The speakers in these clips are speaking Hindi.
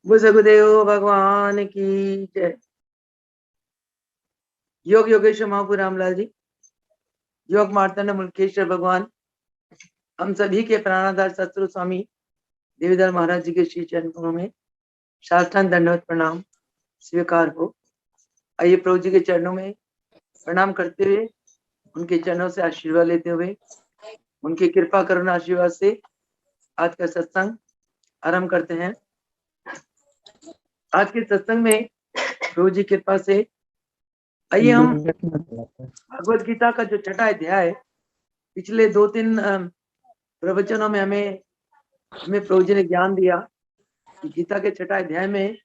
सगुदेव भगवान की जय। योग योगेश्वर महापुर रामलाल जी, योग मार्तंड मुल्केश्वर भगवान, हम सभी के प्राणाधार सतगुरु स्वामी देवीधर महाराज जी के श्री चरणों में साष्टांग दंडवत प्रणाम स्वीकार हो। आइए प्रभु जी के चरणों में प्रणाम करते हुए, उनके चरणों से आशीर्वाद लेते हुए, उनकी कृपा करुणा आशीर्वाद से आज का सत्संग आरंभ करते हैं। आज के सत्संग में प्रभु जी कृपा से आइए हम भगवत गीता का जो छठा अध्याय, पिछले 2-3 प्रवचनों में हमें प्रभु जी ने ज्ञान दिया कि गीता के छठा अध्याय में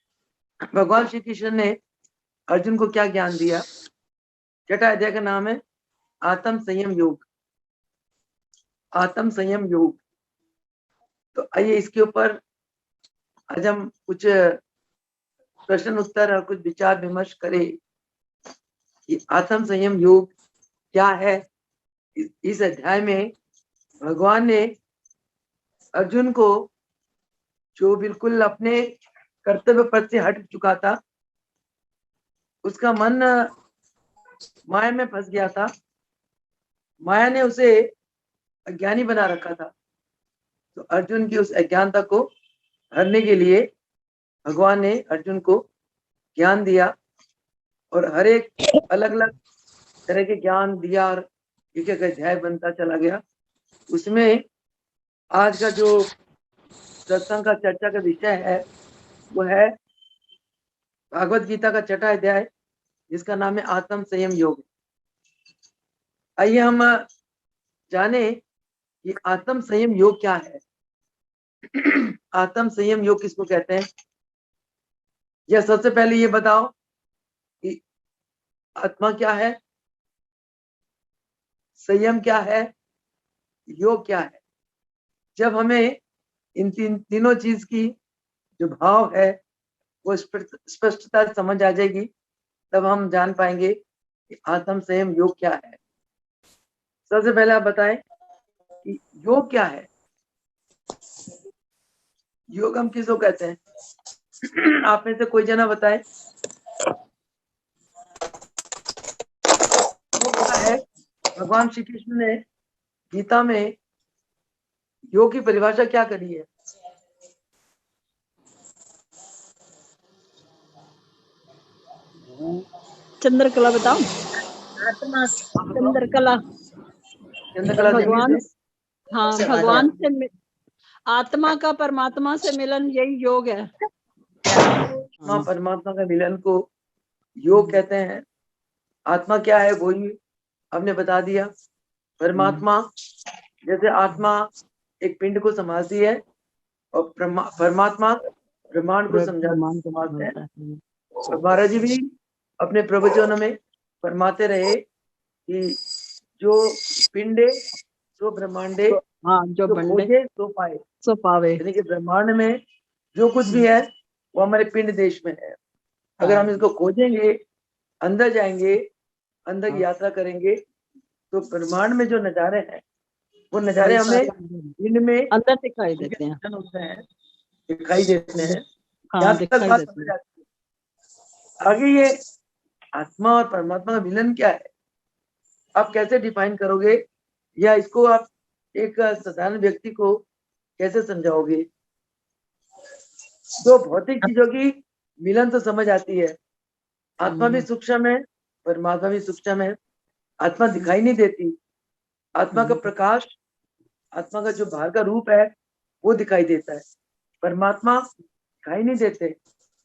भगवान श्री कृष्ण ने अर्जुन को क्या ज्ञान दिया। छठा अध्याय का नाम है आत्म संयम योग। आत्म संयम योग। तो आइए इसके ऊपर आज हम कुछ प्रश्न उत्तर और कुछ विचार विमर्श करें कि आत्म संयम योग क्या है। इस अध्याय में भगवान ने अर्जुन को, जो बिल्कुल अपने कर्तव्य पथ से हट चुका था, उसका मन माया में फंस गया था, माया ने उसे अज्ञानी बना रखा था, तो अर्जुन की उस अज्ञानता को हरने के लिए भगवान ने अर्जुन को ज्ञान दिया और हर एक अलग अलग तरह के ज्ञान दिया और एक एक अध्याय बनता चला गया। उसमें आज का जो सत्संग का चर्चा का विषय है वो है भागवत गीता का छठा अध्याय, जिसका नाम है आत्म संयम योग। आइए हम जाने कि आत्म संयम योग क्या है। आत्म संयम योग किसको कहते हैं, या सबसे पहले ये बताओ कि आत्मा क्या है, संयम क्या है, योग क्या है। जब हमें इन तीनों चीज की जो भाव है वो स्पष्टता समझ आ जाएगी, तब हम जान पाएंगे कि आत्म संयम योग क्या है। सबसे पहले आप बताएं कि योग क्या है। योग हम किसको कहते हैं? आप में से कोई जना बताए। योग क्या है? भगवान श्री कृष्ण ने गीता में योग की परिभाषा क्या करी है? चंद्रकला बताओ। चंद्रकला भगवान, हाँ, भगवान से आत्मा का परमात्मा से मिलन, यही योग है। आत्मा परमात्मा का मिलन को योग कहते हैं। आत्मा क्या है वो ही हमने बता दिया। परमात्मा, जैसे आत्मा एक पिंड को संभालती है और परमात्मा ब्रह्मांड को संभालते हैं। और महाराज जी भी अपने प्रवचनों में फरमाते रहे कि जो पिंडे सो ब्रह्मांडे, जो खोजे सो पावे। यानी कि ब्रह्मांड में जो कुछ भी है वो हमारे पिंड देश में है। अगर हम इसको खोजेंगे, अंदर जाएंगे, अंदर की यात्रा करेंगे, तो ब्रह्मांड में जो नजारे हैं वो नजारे हमें पिंड में अंदर दिखाई देते हैं, दिखाई देते हैं। हाँ, दिखाई देते हैं। आगे ये आत्मा और परमात्मा का मिलन क्या है, आप कैसे डिफाइन करोगे, या इसको आप एक साधारण व्यक्ति को कैसे समझाओगे? तो भौतिक चीजों की मिलन तो समझ आती है, आत्मा भी सूक्ष्म है, परमात्मा भी सूक्ष्म है। आत्मा दिखाई नहीं देती, आत्मा का प्रकाश, आत्मा का जो बाहर का रूप है वो दिखाई देता है। परमात्मा दिखाई नहीं देते।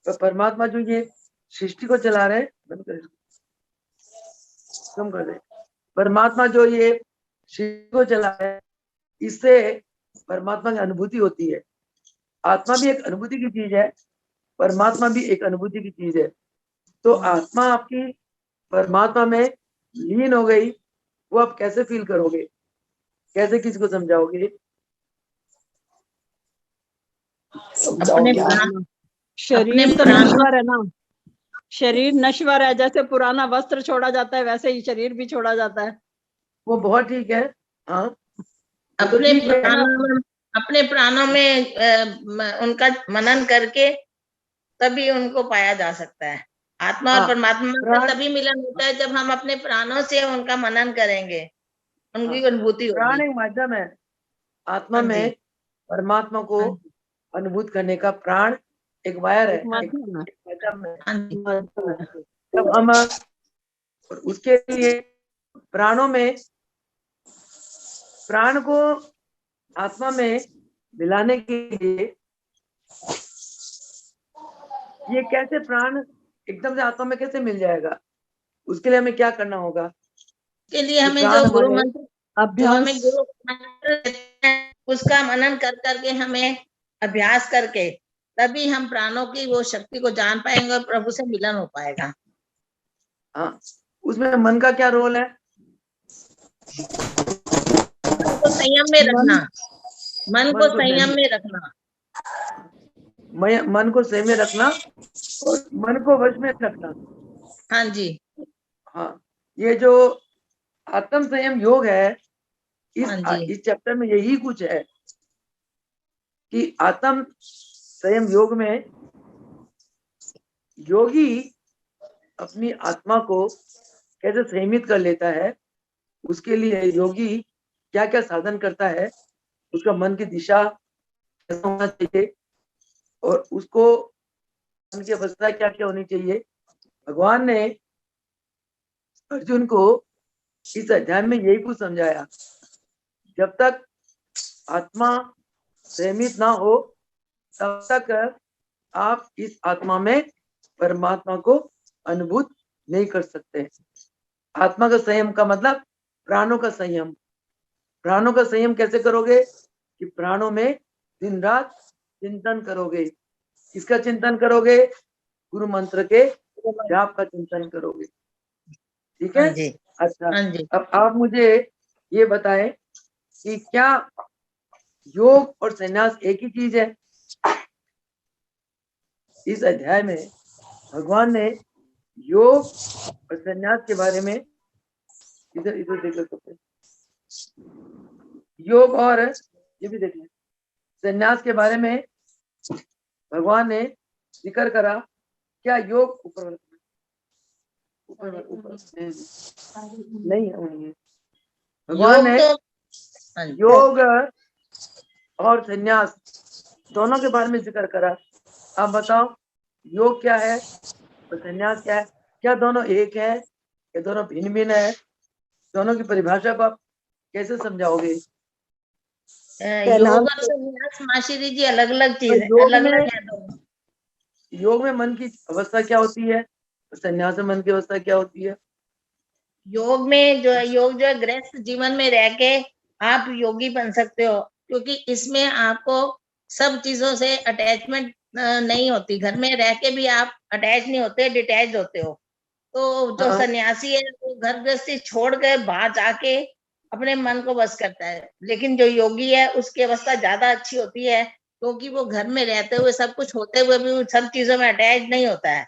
तो परमात्मा जो ये सृष्टि को चला रहे, बंद कर, कम कर दे। परमात्मा जो ये सृष्टि को चला रहे है, इससे परमात्मा की अनुभूति होती है। आत्मा भी एक अनुभूति की चीज है, परमात्मा भी एक अनुभूति की चीज है। तो आत्मा आपकी परमात्मा में लीन हो गई, वो आप कैसे फील करोगे, कैसे किसी को समझाओगे? अपने शरीर तो नश्वर है ना, शरीर नश्वर है। जैसे पुराना वस्त्र छोड़ा जाता है वैसे ही शरीर भी छोड़ा जाता है। वो बहुत ठीक है। हाँ, अपने प्राणों में उनका मनन करके तभी उनको पाया जा सकता है। आत्मा और हाँ, परमात्मा का प्राण तभी मिलन होता है जब हम अपने प्राणों से उनका मनन करेंगे, उनकी हाँ, अनुभूति प्राण होगी। एक माध्यम है। आत्मा हाँ जी, में परमात्मा को हाँ जी, अनुभूत करने का प्राण एक वायर है, एक माध्यम है। एक माध्यम है। हाँ जी, माध्यम है। तब हम और उसके लिए प्राणों में प्राण को आत्मा में मिलाने के लिए ये कैसे प्राण एकदम से आत्मा में कैसे मिल जाएगा, उसके लिए हमें क्या करना होगा? के लिए ये हमें प्राण जो गुरु हमारे मंत्र, जो अभ्यास। हमें गुरु मंत्र देते हैं, उसका मनन कर करके हमें अभ्यास करके तभी हम प्राणों की वो शक्ति को जान पाएंगे और प्रभु से मिलन हो पाएगा। हाँ, उसमें मन का क्या रोल है? मन को संयम में रखना, मन को संयम में रखना। मन को संयम में रखना और मन को वश में रखना। हाँ जी, हाँ, ये जो आत्म संयम योग है, हाँ जी, इस चैप्टर में यही कुछ है कि आत्म संयम योग में योगी अपनी आत्मा को कैसे संयमित कर लेता है, उसके लिए योगी क्या क्या साधन करता है, उसका मन की दिशा कैसा होना चाहिए और उसको मन की अवस्था क्या क्या होनी चाहिए। भगवान ने अर्जुन को इस अध्याय में यही कुछ समझाया। जब तक आत्मा संयमित ना हो तब तक आप इस आत्मा में परमात्मा को अनुभूत नहीं कर सकते। आत्मा का संयम का मतलब प्राणों का संयम। प्राणों का संयम कैसे करोगे? कि प्राणों में दिन रात चिंतन करोगे। किसका चिंतन करोगे? गुरु मंत्र के जाप का चिंतन करोगे। ठीक है? हाँ जी, अच्छा, हाँ जी। अब आप मुझे ये बताएं कि क्या योग और संन्यास एक ही चीज है? इस अध्याय में भगवान ने योग और संन्यास के बारे में इधर इधर देख सकते हैं। योग और ये भी देख लें, संन्यास के बारे में भगवान ने जिक्र करा। क्या योग ऊपर नहीं है? भगवान ने योग और संन्यास दोनों के बारे में जिक्र करा। आप बताओ, योग क्या है और संन्यास क्या है? क्या दोनों एक है या दोनों भिन्न भिन्न है? दोनों की परिभाषा को आप कैसे समझाओगे? योग और संन्यास माशिरी जी अलग अलग चीज है, योग अलग में अलग है दोनों। योग में मन की अवस्था क्या होती है और संन्यास में मन की अवस्था क्या होती है? योग में जो है, योग जो है गृहस्थ जीवन में रह के आप योगी बन सकते हो, क्योंकि इसमें आपको सब चीजों से अटैचमेंट नहीं होती। घर में रह के भी आप अटैच नहीं होते, डिटैच होते हो। तो जो हाँ, सन्यासी है वो घर गृहस्थी छोड़ कर बाहर जाके अपने मन को बस करता है, लेकिन जो योगी है उसकी अवस्था ज्यादा अच्छी होती है, क्योंकि वो घर में रहते हुए सब कुछ होते हुए भी सब चीजों में अटैच नहीं होता है।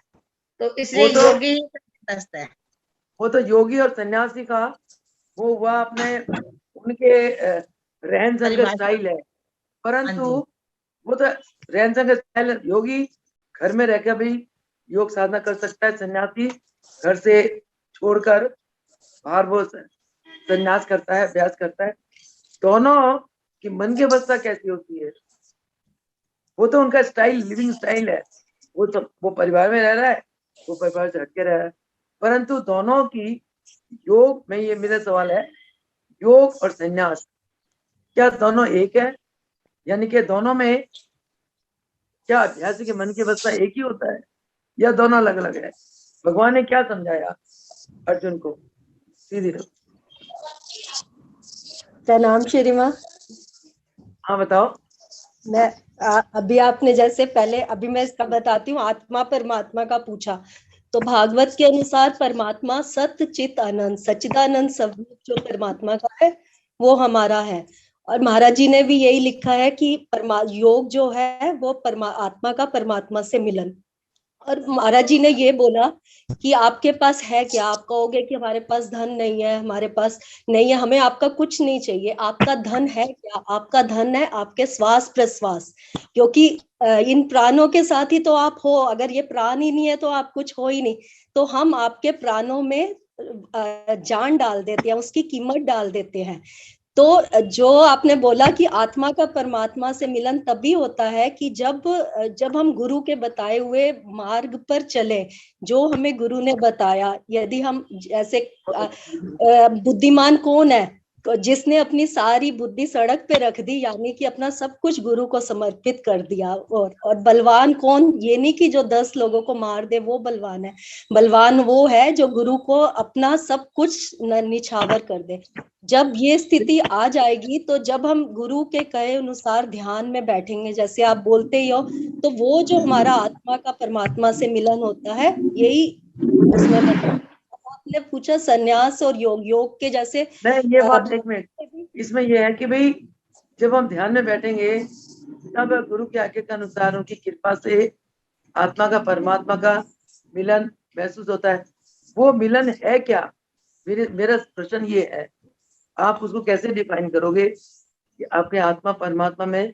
तो इसलिए योगी ही बसता है। वो तो योगी और सन्यासी का वो हुआ अपने उनके रहन सहन का परिभाषा। स्टाइल है। हाँ परंतु जी, वो तो रहन सहन का स्टाइल है। योगी घर में रहकर भी योग साधना कर सकता है। सन्यासी घर से छोड़कर बाहर वो संन्यास करता है, अभ्यास करता है। दोनों की मन की अवस्था कैसी होती है वो तो उनका स्टाइल, लिविंग स्टाइल है। वो परिवार में रह रहा है, वो परिवार से हटके रह रहा है। परंतु दोनों की योग में, ये मेरा सवाल है, योग और संन्यास क्या दोनों एक है? यानी कि दोनों में क्या अभ्यासी के मन की अवस्था एक ही होता है या दोनों अलग अलग है? भगवान ने क्या समझाया अर्जुन को? सीधी रहो। प्रणाम श्री माँ। हाँ बताओ। मैं अभी आपने जैसे पहले, अभी मैं इसका बताती हूँ, आत्मा परमात्मा का पूछा तो भागवत के अनुसार परमात्मा सत्य चित आनंद सच्चिदानंद स्वरूप जो परमात्मा का है वो हमारा है। और महाराज जी ने भी यही लिखा है कि योग जो है वो आत्मा का परमात्मा से मिलन। और महाराज जी ने ये बोला कि आपके पास है क्या। आप कहोगे कि हमारे पास धन नहीं है, हमारे पास नहीं है, हमें आपका कुछ नहीं चाहिए। आपका धन है क्या? आपका धन है आपके श्वास प्रश्वास, क्योंकि इन प्राणों के साथ ही तो आप हो। अगर ये प्राण ही नहीं है तो आप कुछ हो ही नहीं। तो हम आपके प्राणों में जान डाल देते हैं, उसकी कीमत डाल देते हैं। तो जो आपने बोला कि आत्मा का परमात्मा से मिलन तभी होता है कि जब हम गुरु के बताए हुए मार्ग पर चले, जो हमें गुरु ने बताया। यदि हम जैसे बुद्धिमान कौन है? जिसने अपनी सारी बुद्धि सड़क पे रख दी, यानी कि अपना सब कुछ गुरु को समर्पित कर दिया। और बलवान कौन? ये नहीं कि जो 10 लोगों को मार दे वो बलवान है। बलवान वो है जो गुरु को अपना सब कुछ निछावर कर दे। जब ये स्थिति आ जाएगी तो जब हम गुरु के कहे अनुसार ध्यान में बैठेंगे, जैसे आप बोलते ही हो, तो वो जो हमारा आत्मा का परमात्मा से मिलन होता है, यही उसमें मतलब। आपने पूछा सन्यास और योग, योग के जैसे नहीं, ये बात एक मिनट, इसमें ये है कि भाई जब हम ध्यान में बैठेंगे तब गुरु की आज्ञा के अनुसार उनकी कृपा से आत्मा का परमात्मा का मिलन महसूस होता है। वो मिलन है क्या? मेरा प्रश्न ये है, आप उसको कैसे डिफाइन करोगे कि आपने आत्मा परमात्मा में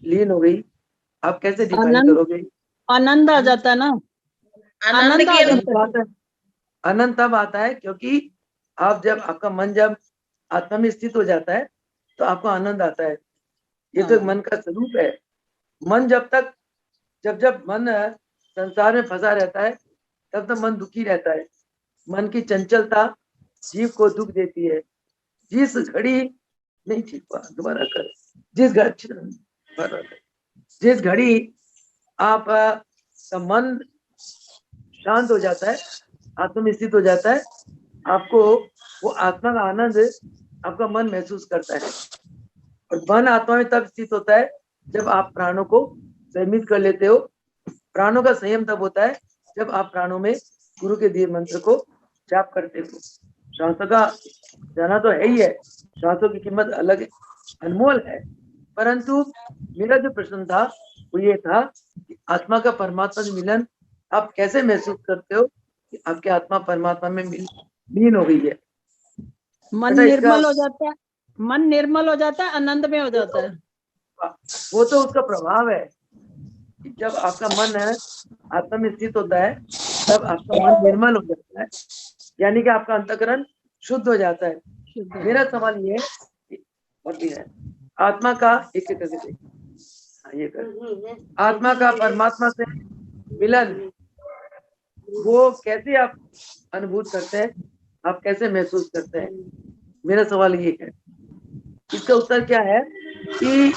लीन हो गई? आप कैसे डिफाइन आनंद, करोगे? आनंद आ जाता है ना। आनंद आनंद आ की जाता है। आनंद तब आता है क्योंकि आप जब आपका मन जब आत्मा में स्थित हो जाता है तो आपको आनंद आता है। ये तो मन का स्वरूप है। मन जब मन संसार में फंसा रहता है तब तो मन दुखी रहता है। मन की चंचलता जीव को दुख देती है। जिस घड़ी नहीं ठीक हुआ, दोबारा कर। जिस घड़ी आप का मन शांत हो जाता है, आत्मा में स्थित हो जाता है, आपको वो आत्मा का आनंद आपका मन महसूस करता है। और मन आत्मा में तब स्थित होता है जब आप प्राणों को संयमित कर लेते हो। प्राणों का संयम तब होता है जब आप प्राणों में गुरु के दिए मंत्र को जाप करते हो। श्वासों का जाना तो है ही है, श्वासों की कीमत अलग है, अनमोल है। परंतु मेरा जो प्रश्न था वो ये था कि आत्मा का परमात्मा से मिलन आप कैसे महसूस करते हो कि आपके आत्मा परमात्मा में लीन हो गई है? मन निर्मल हो जाता है, मन निर्मल हो जाता है, आनंद में हो जाता है। वो तो उसका प्रभाव है। जब आपका मन है आत्मा में स्थित होता है तब आपका मन निर्मल हो जाता है, यानी कि आपका अंतःकरण शुद्ध हो जाता है। मेरा सवाल ये है, और भी है, आत्मा का एक ये कर, आत्मा का परमात्मा से मिलन वो कैसे आप अनुभूत करते हैं, आप कैसे महसूस करते हैं? मेरा सवाल ये है। इसका उत्तर क्या है कि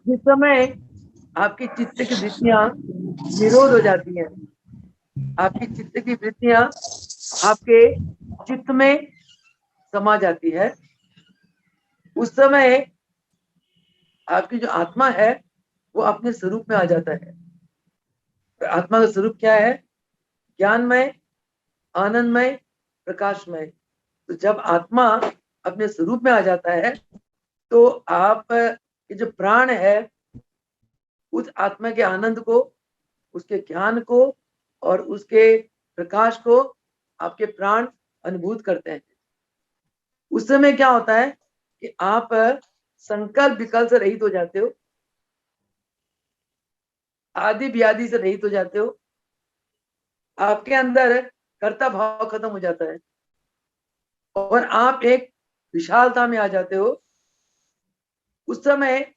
जिस समय आपकी चित्त की वृत्तियां विरोध हो जाती हैं, आपकी चित्त की वृत्तियां आपके चित्त में समा जाती है, उस समय आपकी जो आत्मा है वो अपने स्वरूप में आ जाता है। आत्मा का स्वरूप क्या है? ज्ञानमय, आनंदमय, प्रकाशमय। तो जब आत्मा अपने स्वरूप में आ जाता है तो आप ये जो प्राण है उस आत्मा के आनंद को, उसके ज्ञान को और उसके प्रकाश को आपके प्राण अनुभूत करते हैं। उस समय क्या होता है कि आप संकल्प विकल्प से रहित हो जाते हो, आदि व्याधि से रहित हो जाते हो। आपके अंदर कर्ता भाव खत्म हो जाता है और आप एक विशालता में आ जाते हो। उस समय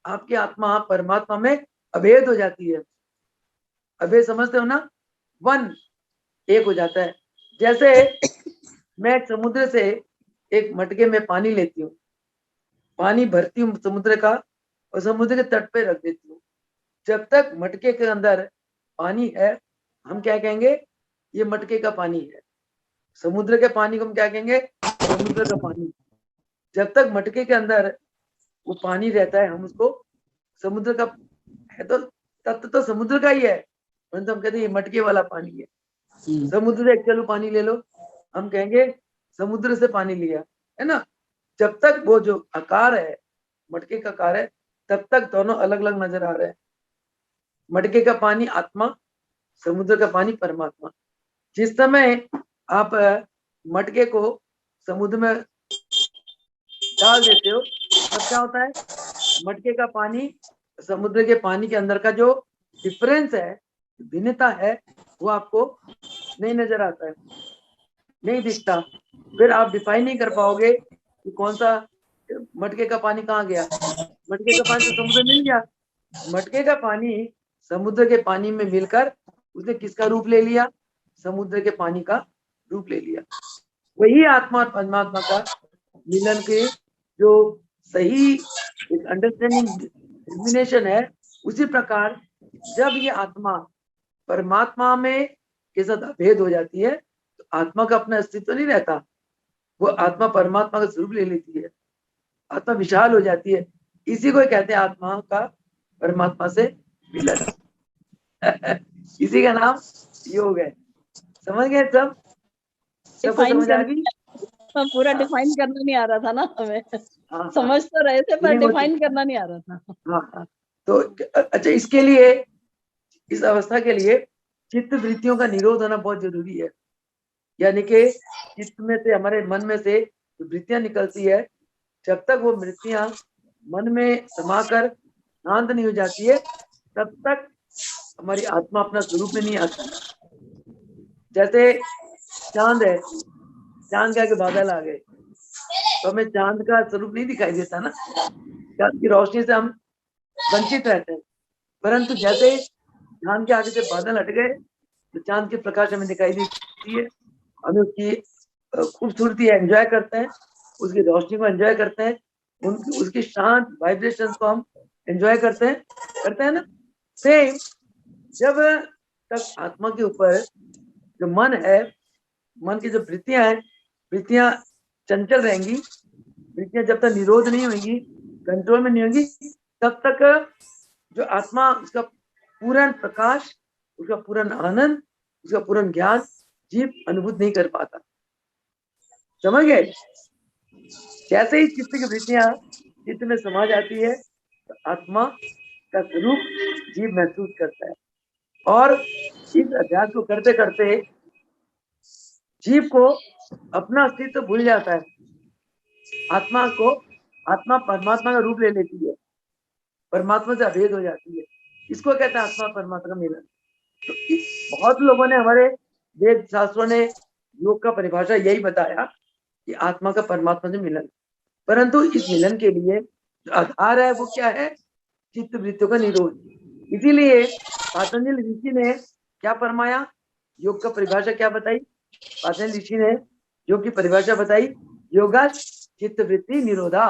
आपकी आत्मा परमात्मा में अभेद हो जाती है। अभेद समझते हो ना? वन, एक हो जाता है। जैसे मैं समुद्र से एक मटके में पानी लेती हूँ, पानी भरती हूँ समुद्र का और समुद्र के तट पे रख देती हूँ। जब तक मटके के अंदर पानी है हम क्या कहेंगे? ये मटके का पानी है। समुद्र के पानी को हम क्या कहेंगे? समुद्र का पानी। जब तक मटके के अंदर वो पानी रहता है हम उसको समुद्र का है, तो तत्व तो समुद्र का ही है, परंतु हम कहते हैं ये मटके वाला पानी है। समुद्र से 1 चलो पानी ले लो, हम कहेंगे समुद्र से पानी लिया, है ना? जब तक वो जो आकार है मटके का आकार है तब तक दोनों अलग अलग नजर आ रहे हैं। मटके का पानी आत्मा समुद्र का पानी परमात्मा। जिस समय आप मटके को समुद्र में डाल देते हो तब क्या होता है, मटके का पानी समुद्र के पानी के अंदर का जो डिफरेंस है, भिन्नता है, वो आपको नहीं नजर आता है, नहीं दिखता। फिर आप डिफाइन नहीं कर पाओगे कि कौन सा मटके का पानी कहाँ गया। मटके का पानी तो समुद्र मिल गया, मटके का पानी समुद्र के पानी में मिलकर उसने किसका रूप ले लिया, समुद्र के पानी का रूप ले लिया। वही आत्मा और परमात्मा का मिलन के जो सही अंडरस्टैंडिंग डिफिनेशन है, उसी प्रकार जब ये आत्मा परमात्मा में के साथ अभेद हो जाती है तो आत्मा का अपना अस्तित्व नहीं रहता, वो आत्मा परमात्मा का स्वरूप ले लेती है, आत्मा विशाल हो जाती है। इसी को कहते हैं आत्मा का परमात्मा से मिलन। इसी का नाम योग है। समझ गए सब? सबको Define समझ आ करना- गई? पूरा डिफाइन करना नहीं आ रहा था ना हमें, हाँ, समझ तो रहे थे पर नहीं, वो डिफाइन करना नहीं आ रहा था। हाँ। तो अच्छा, इसके लिए, इस अवस्था के लिए चित्त वृत्तियों का निरोध होना बहुत जरूरी है। यानी कि चित्त में से, हमारे मन में से जो वृत्तियां निकलती है, जब तक वो वृत्तियां मन में समाकर शांत नहीं हो जाती है तब तक हमारी आत्मा अपना स्वरूप में नहीं आती। जैसे चांद है, चांद के आगे बादल आ गए तो हमें चांद का स्वरूप नहीं दिखाई देता ना, चांद की रोशनी से हम वंचित रहते हैं। परंतु जैसे चांद के आगे से बादल हट गए तो चांद के प्रकाश हमें दिखाई देती है, हमें उसकी खूबसूरती एंजॉय करते हैं, उसकी रोशनी को एंजॉय करते हैं, उसकी शांत वाइब्रेशन को हम एंजॉय करते हैं ना। सेम जब तक आत्मा के ऊपर जो मन है, मन की जो वृत्तियां हैं, वृत्तियां चंचल रहेंगी, वृत्तियां जब तक निरोध नहीं होंगी, कंट्रोल में नहीं होंगी, तब तक जो आत्मा, उसका पूर्ण प्रकाश, उसका पूर्ण आनंद, उसका पूर्ण ज्ञान जीव अनुभूत नहीं कर पाता। समझ गए? जैसे ही चित्त की वृत्तियां चित्त में समा जाती है तो आत्मा का स्वरूप जीव महसूस करता है, और इस अभ्यास को करते करते जीव को अपना अस्तित्व भूल जाता है। आत्मा परमात्मा का रूप ले लेती है, परमात्मा से अभेद हो जाती है। इसको कहते हैं आत्मा परमात्मा का मिलन। तो बहुत लोगों ने, हमारे वेद शास्त्रों ने योग का परिभाषा यही बताया कि आत्मा का परमात्मा से मिलन। परंतु इस मिलन के लिए जो आधार है वो क्या है? चित्त वृत्तियों का निरोध। इसीलिए पातंजलि ऋषि ने क्या फरमाया, योग का परिभाषा क्या बताई? पातंजलि ऋषि ने योग की परिभाषा बताई, योगा चित्त वृत्ति निरोधा।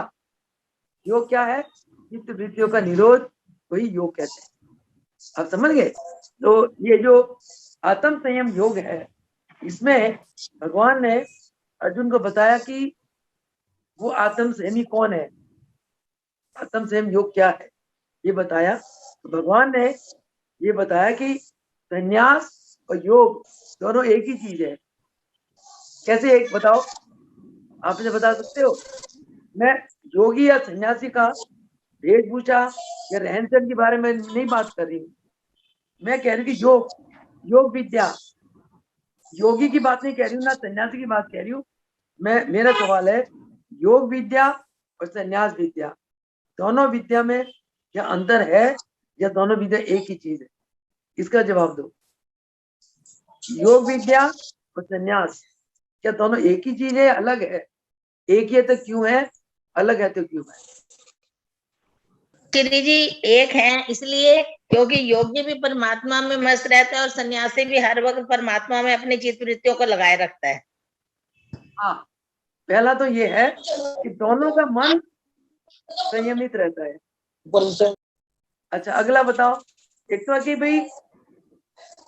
योग क्या है? चित्त वृत्तियों का निरोध, वही योग कहते हैं। आप समझ गए? तो ये जो आत्म संयम योग है, इसमें भगवान ने अर्जुन को बताया कि वो आत्म संयमी कौन है, आत्म संयम योग क्या है, ये बताया। तो भगवान ने ये बताया कि संन्यास और योग दोनों एक ही चीज है। कैसे एक? बताओ, आप मुझे बता सकते हो? मैं योगी या सन्यासी का वेशभूषा या रहन सहन के बारे में नहीं बात कर रही हूँ, मैं कह रही हूँ कि योग विद्या, योगी की बात नहीं कह रही हूँ, ना सन्यासी की बात कह रही हूँ। मेरा सवाल है, योग विद्या और सन्यास विद्या, दोनों विद्या में क्या अंतर है या दोनों विद्या एक ही चीज है? इसका जवाब दो। योग विद्या और सन्यास क्या दोनों एक ही चीज है, अलग है? एक ही है तो क्यों है, अलग है तो क्यों है? श्री जी एक है इसलिए क्योंकि योगी भी परमात्मा में मस्त रहता है और सन्यासी भी हर वक्त परमात्मा में अपनी चित्त वृत्तियों को लगाए रखता है। हाँ, पहला तो ये है कि दोनों का मन संयमित रहता है। अच्छा, अगला बताओ। एक तो कि भाई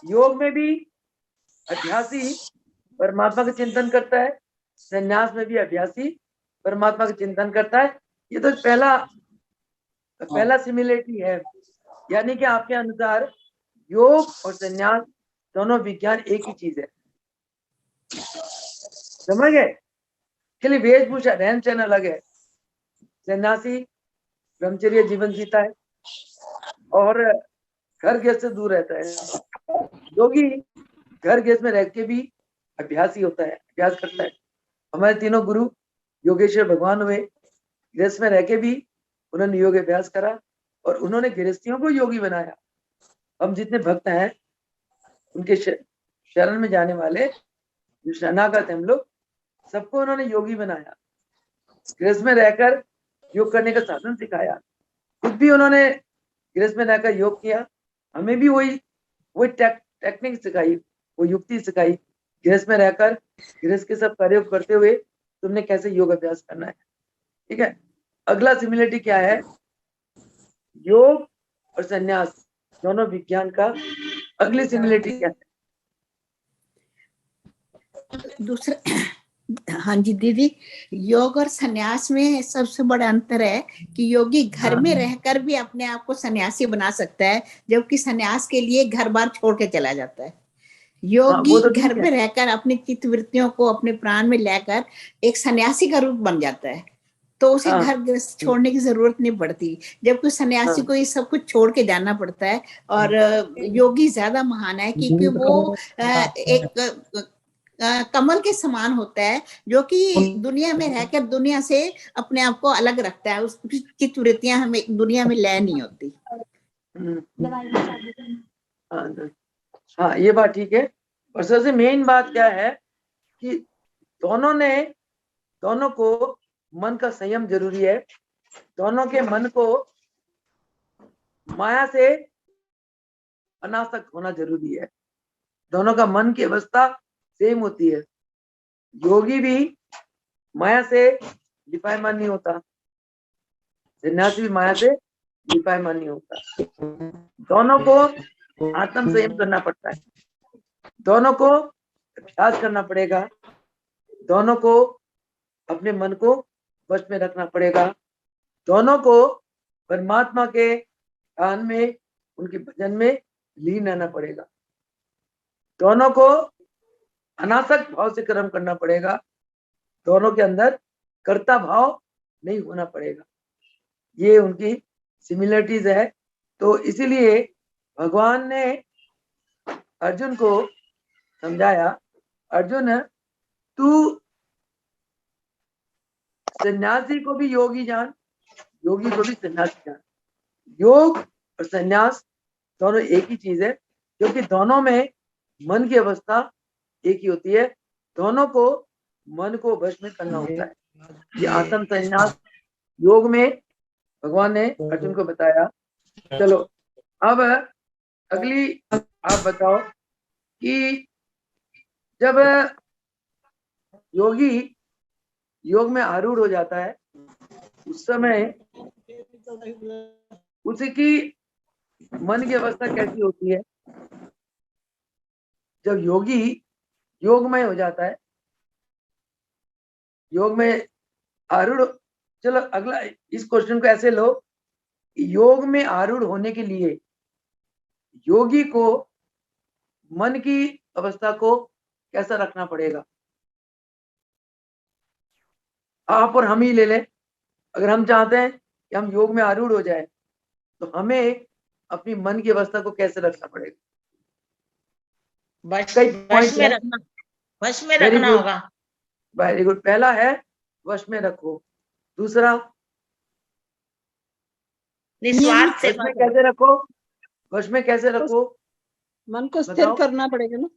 योग में भी अभ्यासी परमात्मा का चिंतन करता है, संन्यास में भी अभ्यासी परमात्मा का चिंतन करता है। ये तो पहला सिमिलरिटी है, यानी कि आपके अनुसार योग और संन्यास दोनों विज्ञान एक ही चीज है। समझ गए? खाली वेशभूषा रहन सहन अलग है। सन्यासी ब्रह्मचर्य जीवन जीता है और घर गृहस्थ से दूर रहता है, योगी घर गृहस्थ में रह के भी अभ्यास ही होता है, अभ्यास करता है। हमारे तीनों गुरु योगेश्वर भगवान हुए, गृहस्थ में रह के भी उन्होंने योग अभ्यास करा और उन्होंने गृहस्थियों को योगी बनाया। हम जितने भक्त हैं उनके शरण में जाने वाले जो शरणागत हम लोग, सबको उन्होंने योगी बनाया, गृहस्थ में रहकर योग करने का साधन सिखाया। खुद भी उन्होंने गृहस्थ में रहकर योग किया, हमें भी वही टेक्निक सिखाई, वो युक्ति सिखाई। गृहस्थ में रहकर गृहस्थ के सब प्रयोग करते हुए तुमने कैसे योग अभ्यास करना है। ठीक है, अगला सिमिलरिटी क्या है, योग और संन्यास दोनों विज्ञान का अगली सिमिलरिटी क्या है? दूसरा, हाँ जी दीदी, योग और सन्यास में सबसे बड़ा अंतर है कि योगी घर में रहकर भी अपने आप को सन्यासी बना सकता है, जबकि सन्यास के लिए घर बार छोड़ के चला जाता है। योगी तो घर में रहकर अपनी चित्तवृत्तियों को अपने प्राण में लेकर एक सन्यासी का रूप बन जाता है, तो उसे घर गृहस्थ छोड़ने की जरूरत नहीं पड़ती, जबकि सन्यासी को ये सब कुछ छोड़ के जाना पड़ता है। और योगी ज्यादा महान है क्योंकि वो एक कमल के समान होता है, जो कि दुनिया में रहकर दुनिया से अपने आप को अलग रखता है, उसकी चित्तवृत्तियां हमें दुनिया में लय नहीं होती। हाँ, ये बात ठीक है। और सबसे मेन बात क्या है कि दोनों को मन का संयम जरूरी है, दोनों के मन को माया से अनासक्त होना जरूरी है, दोनों का मन की अवस्था सेम होती है। योगी भी माया से लिपायमान नहीं होता, सन्यासी भी माया से लिपायमान नहीं होता। दोनों को आत्म संयम करना पड़ता है, दोनों को अभ्यास करना पड़ेगा, दोनों को अपने मन को वश में रखना पड़ेगा, दोनों को परमात्मा के ध्यान में, उनके भजन में लीन रहना पड़ेगा, दोनों को अनासक्त भाव से कर्म करना पड़ेगा, दोनों के अंदर कर्ता भाव नहीं होना पड़ेगा। ये उनकी सिमिलरिटीज है। तो इसीलिए भगवान ने अर्जुन को समझाया, अर्जुन तू सन्यासी को भी योगी जान, योगी को भी सन्यासी जान। योग और सन्यास दोनों एक ही चीज है, क्योंकि दोनों में मन की अवस्था एक ही होती है, दोनों को मन को वश में करना होता है। ये आत्म सन्यास योग में भगवान ने अर्जुन को बताया। चलो अब अगली आप बताओ कि जब योगी योग में आरूढ़ हो जाता है उस समय उसकी मन की अवस्था कैसी होती है? जब योगी योगमय हो जाता है, योग में आरूढ़, चलो अगला इस क्वेश्चन को ऐसे लो, योग में आरूढ़ होने के लिए योगी को मन की अवस्था को कैसा रखना पड़ेगा? आप और हम ही ले लें, अगर हम चाहते हैं कि हम योग में आरूढ़ हो जाए तो हमें अपनी मन की अवस्था को कैसे रखना पड़ेगा? वश में रखना होगा। Very good. पहला है वश में रखो, दूसरा निस्वार्थ से कैसे रखो? वश में कैसे रखो? मन को स्थिर करना पड़ेगा ना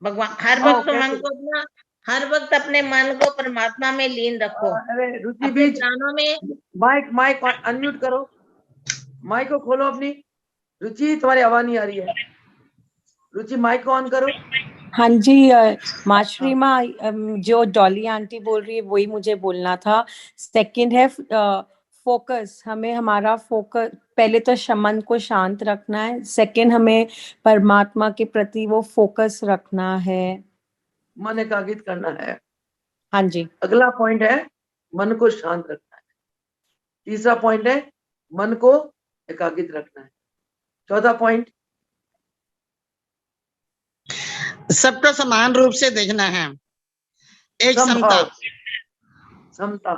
भगवान। हर वक्त अपने मन को परमात्मा में लीन रखो। अरे रुचि बीच में माइक अनम्यूट करो, माइक को खोलो अपनी। रुचि तुम्हारी आवाज नहीं आ रही है, रुचि माइक को ऑन करो। हाँ जी माश्री माँ, जो डॉली आंटी बोल रही है वही मुझे बोलना था। सेकंड है फोकस, हमें हमारा फोकस पहले तो मन को शांत रखना है, सेकंड हमें परमात्मा के प्रति वो फोकस रखना है, मन एकाग्रित करना है। हाँ जी। अगला पॉइंट है मन को शांत रखना है, तीसरा पॉइंट है मन को एकाग्रित रखना है, चौथा पॉइंट सबको समान रूप से देखना है, एक समता।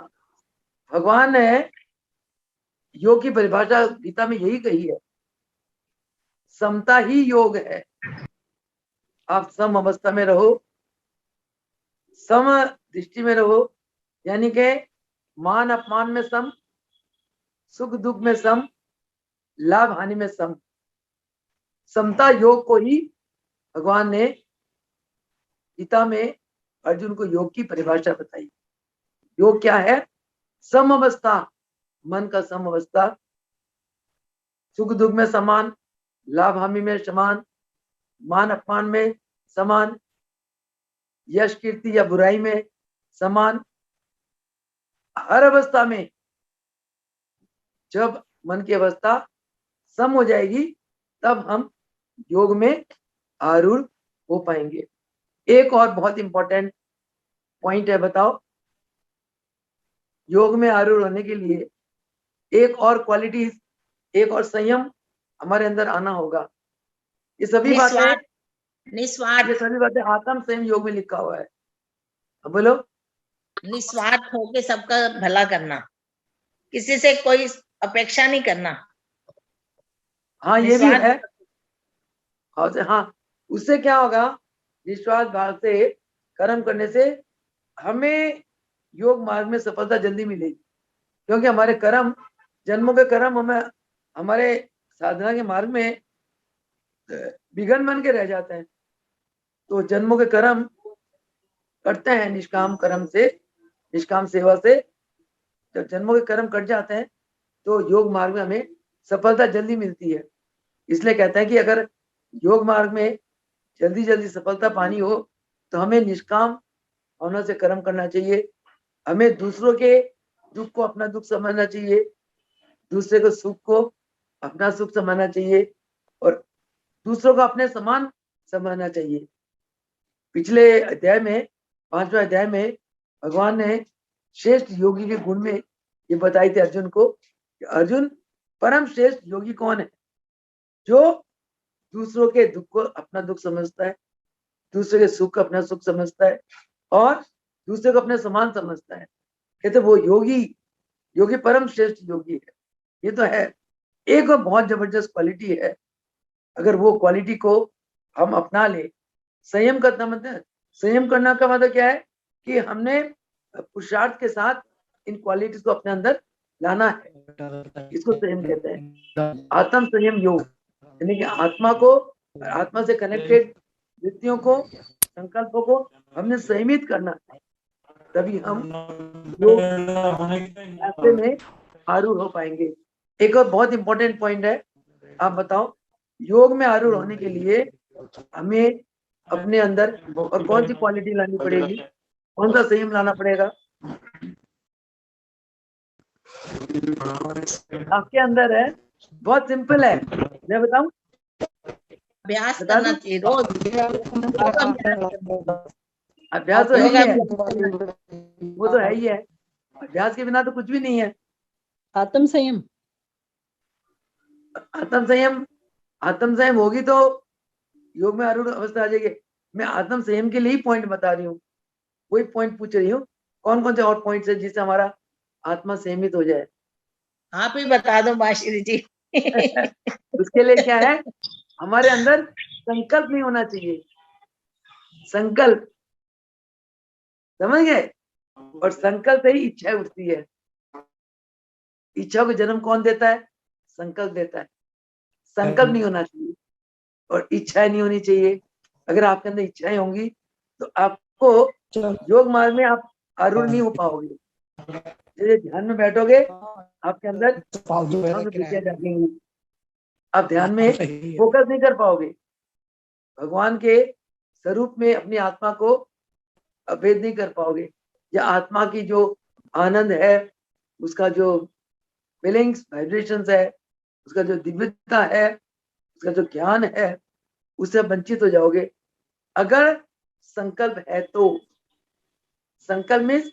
भगवान ने योग की परिभाषा गीता में यही कही है, समता ही योग है। आप सम अवस्था में रहो, सम दृष्टि में रहो, यानी कि मान अपमान में सम, सुख दुख में सम, लाभ हानि में सम। समता योग को ही भगवान ने गीता में अर्जुन को योग की परिभाषा बताई। योग क्या है? सम अवस्था, मन का सम अवस्था, सुख दुख में समान, लाभ हानि में समान, मान अपमान में समान, यश कीर्ति या बुराई में समान। हर अवस्था में जब मन की अवस्था सम हो जाएगी तब हम योग में आरूढ़ हो पाएंगे। एक और बहुत इंपॉर्टेंट पॉइंट है, बताओ, योग में आरूढ़ होने के लिए एक और क्वालिटी, एक और संयम हमारे अंदर आना होगा। ये सभी बातें, निस्वार्थ ये सभी बातें आत्म संयम योग में लिखा हुआ है। अब बोलो। निस्वार्थ होके सबका भला करना, किसी से कोई अपेक्षा नहीं करना। हाँ, ये भी निस्वार्थ। है। हाँ, उससे क्या होगा? निस्वार्थ भाव से कर्म करने से हमें योग मार्ग में सफलता जल्दी मिलेगी, क्योंकि हमारे कर्म, जन्मों के कर्म हमें हमारे साधना के मार्ग में विघन बन के रह जाते हैं। तो जन्मों के कर्म करते हैं निष्काम कर्म से, निष्काम सेवा से। जब जन्मों के कर्म कट जाते हैं तो योग मार्ग में हमें सफलता जल्दी मिलती है। इसलिए कहते हैं कि अगर योग मार्ग में जल्दी जल्दी सफलता पानी हो तो हमें निष्काम भावना से कर्म करना चाहिए। हमें दूसरों के दुख को अपना दुख समझना चाहिए, दूसरे को सुख को अपना सुख समझना चाहिए, और दूसरों को अपने समान समझना चाहिए। पिछले अध्याय में, 5वें अध्याय में, भगवान ने श्रेष्ठ योगी के गुण में ये बताई थी अर्जुन को कि अर्जुन, परम श्रेष्ठ योगी कौन है? जो दूसरों के दुख को अपना दुख समझता है, दूसरे के सुख को अपना सुख समझता है, और दूसरे को अपने समान समझता है। कहते वो योगी, योगी परम श्रेष्ठ योगी है। ये तो है, एक और बहुत जबरदस्त क्वालिटी है। अगर वो क्वालिटी को हम अपना ले, संयम करना मतलब, संयम करना का मतलब क्या है कि हमने पुरुषार्थ के साथ इन क्वालिटीज को अपने अंदर लाना है। इसको संयम कहते हैं। आत्म संयम योग, यानी कि आत्मा को, आत्मा से कनेक्टेड वृत्तियों को, संकल्पों को हमने संयमित करना है, तभी हम योग रास्ते में आरूढ़ हो पाएंगे। एक और बहुत इंपॉर्टेंट पॉइंट है, आप बताओ, योग में आरूढ़ होने के लिए हमें अपने अंदर और कौन सी क्वालिटी लानी पड़ेगी, कौन सा संयम लाना पड़ेगा? आपके अंदर है, बहुत सिंपल है, मैं बताऊं? अभ्यास करना चाहिए रोज। अभ्यास तो है ही है, वो तो है ही है। अभ्यास के बिना तो कुछ भी नहीं है। आत्म संयम, आत्म संयम, आत्म संयम होगी तो योग में आरूढ़ अवस्था आ जाएगी। मैं आत्म संयम के लिए ही पॉइंट बता रही हूँ, कोई पॉइंट पूछ रही हूँ, कौन कौन से और पॉइंट्स है जिससे हमारा आत्मा संयमित हो जाए? आप ही बता दो माश्री जी। उसके लिए क्या है, हमारे अंदर संकल्प नहीं होना चाहिए। संकल्प, समझ गए? और संकल्प से ही इच्छा उठती है। इच्छा को जन्म कौन देता है? संकल्प देता है। संकल्प नहीं होना चाहिए और इच्छाएं नहीं होनी चाहिए। अगर आपके अंदर इच्छाएं होंगी तो आपको योग मार्ग में आप आरूढ़ नहीं हो पाओगे। जैसे ध्यान में बैठोगे, आपके अंदर जागेंगी, आप ध्यान में फोकस नहीं कर पाओगे, भगवान के स्वरूप में अपनी आत्मा को अभेद नहीं कर पाओगे, या आत्मा की जो आनंद है, उसका जो फीलिंग्स, वाइब्रेशंस है, उसका जो दिव्यता है, उसका जो ज्ञान है, उससे वंचित हो जाओगे। अगर संकल्प है तो, संकल्प means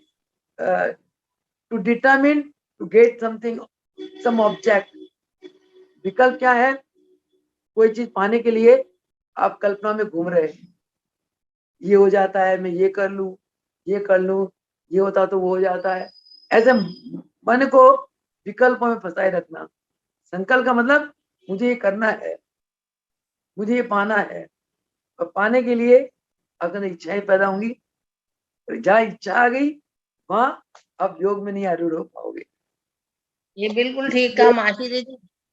to determine to get something, some object. विकल्प क्या है? कोई चीज पाने के लिए आप कल्पना में घूम रहे हैं, ये हो जाता है, मैं ये कर लूं, ये कर लूं, ये होता तो वो हो जाता है। ऐसे मन को विकल्पों में फंसाए रखना। संकल्प का मतलब मुझे ये करना है, मुझे ये पाना है, और पाने के लिए अगर इच्छाएं पैदा होंगी, जहाँ इच्छा आ गई वहां आप योग में नहीं आरूढ़ हो पाओगे। ये बिल्कुल ठीक कहा मासी जी।